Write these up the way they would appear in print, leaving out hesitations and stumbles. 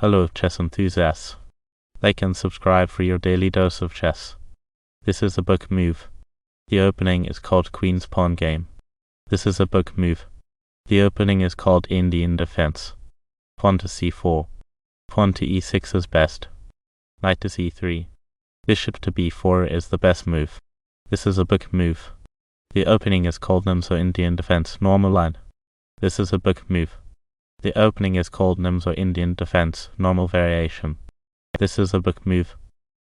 Hello chess enthusiasts. Like and subscribe for your daily dose of chess. This is a book move. The opening is called Queen's Pawn Game. This is a book move. The opening is called Indian Defense. Pawn to c4. Pawn to e6 is best. Knight to c3. Bishop to b4 is the best move. This is a book move. The opening is called Nimzo-Indian Defense normal line. This is a book move. The opening is called Nimzo-Indian Defense normal variation. This is a book move.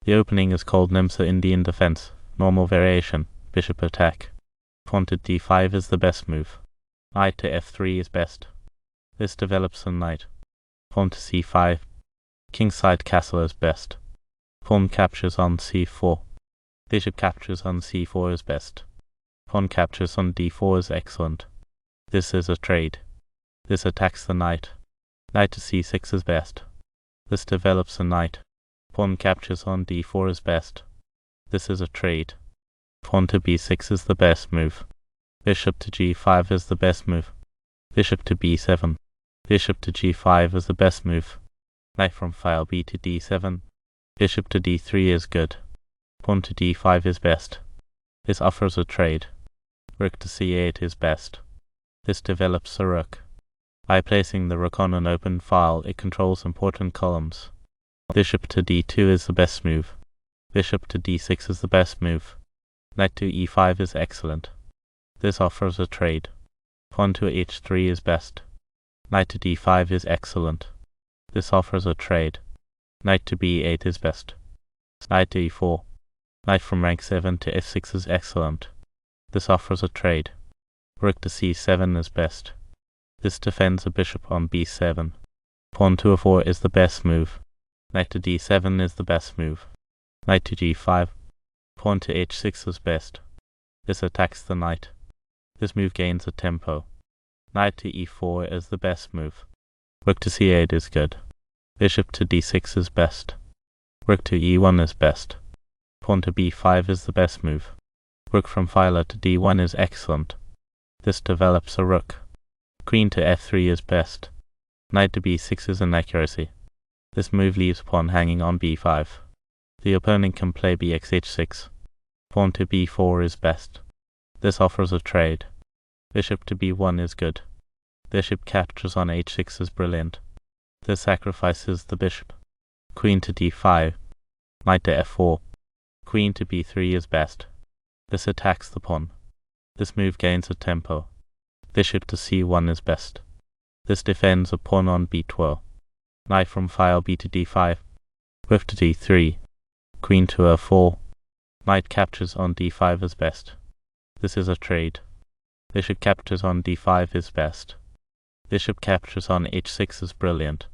The opening is called Nimzo-Indian Defense normal variation. Bishop attack. Pawn to d5 is the best move. Knight to f3 is best. This develops a knight. Pawn to c5. Kingside castle is best. Pawn captures on c4. Bishop captures on c4 is best. Pawn captures on d4 is excellent. This is a trade. This attacks the knight. Knight to c6 is best. This develops a knight. Pawn captures on d4 is best. This is a trade. Pawn to b6 is the best move. Bishop to g5 is the best move. Bishop to b7. Bishop to g5 is the best move. Knight from file b to d7. Bishop to d3 is good. Pawn to d5 is best. This offers a trade. Rook to c8 is best. This develops a rook. By placing the rook on an open file, it controls important columns. Bishop to d2 is the best move. Bishop to d6 is the best move. Knight to e5 is excellent. This offers a trade. Pawn to h3 is best. Knight to d5 is excellent. This offers a trade. Knight to b8 is best. Knight to e4. Knight from rank 7 to f6 is excellent. This offers a trade. Rook to c7 is best. This defends a bishop on b7. Pawn to a4 is the best move. Knight to d7 is the best move. Knight to g5. Pawn to h6 is best. This attacks the knight. This move gains a tempo. Knight to e4 is the best move. Rook to c8 is good. Bishop to d6 is best. Rook to e1 is best. Pawn to b5 is the best move. Rook from file to d1 is excellent. This develops a rook. Queen to f3 is best. Knight to b6 is an accuracy. This move leaves pawn hanging on b5. The opponent can play bxh6. Pawn to b4 is best. This offers a trade. Bishop to b1 is good. Bishop captures on h6 is brilliant. This sacrifices the bishop. Queen to d5. Knight to f4. Queen to b3 is best. This attacks the pawn. This move gains a tempo. Bishop to c1 is best. This defends a pawn on b12. Knight from file b to d5. Rook to d3. Queen to f4. Knight captures on d5 is best. This is a trade. Bishop captures on d5 is best. Bishop captures on h6 is brilliant.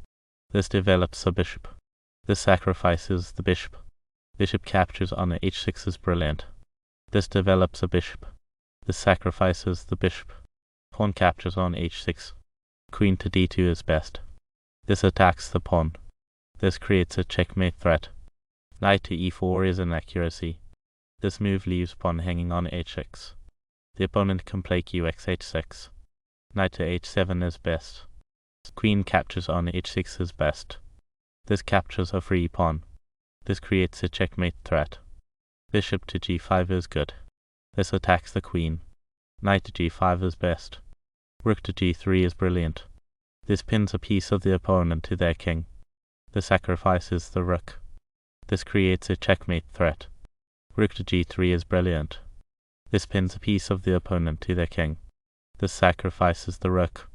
This develops a bishop. This sacrifices the bishop. Bishop captures on h6 is brilliant. This develops a bishop. This sacrifices the bishop. Pawn captures on h6. Queen to d2 is best. This attacks the pawn. This creates a checkmate threat. Knight to e4 is an accuracy. This move leaves pawn hanging on h6. The opponent can play qx6. Knight to h7 is best. Queen captures on h6 is best. This captures a free pawn. This creates a checkmate threat. Bishop to g5 is good. This attacks the queen. Knight to g5 is best. Rook to g3 is brilliant. This pins a piece of the opponent to their king. This sacrifices the rook. This creates a checkmate threat. Rook to g3 is brilliant. This pins a piece of the opponent to their king. This sacrifices the rook.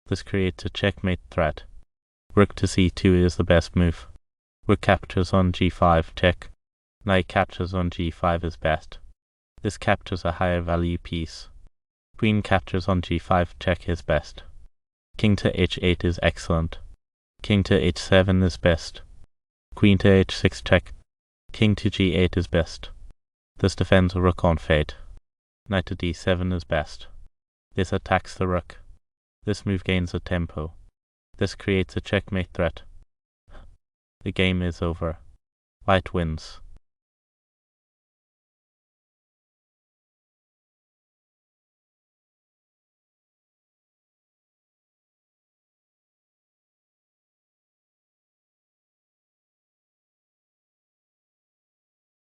This creates a checkmate threat. Rook to c2 is the best move. Rook captures on g5 check. Knight captures on g5 is best. This captures a higher value piece. Queen captures on g5 check is best. King to h8 is excellent. King to h7 is best. Queen to h6 check. King to g8 is best. This defends a rook on fate. Knight to d7 is best. This attacks the rook. This move gains a tempo. This creates a checkmate threat. The game is over. White wins.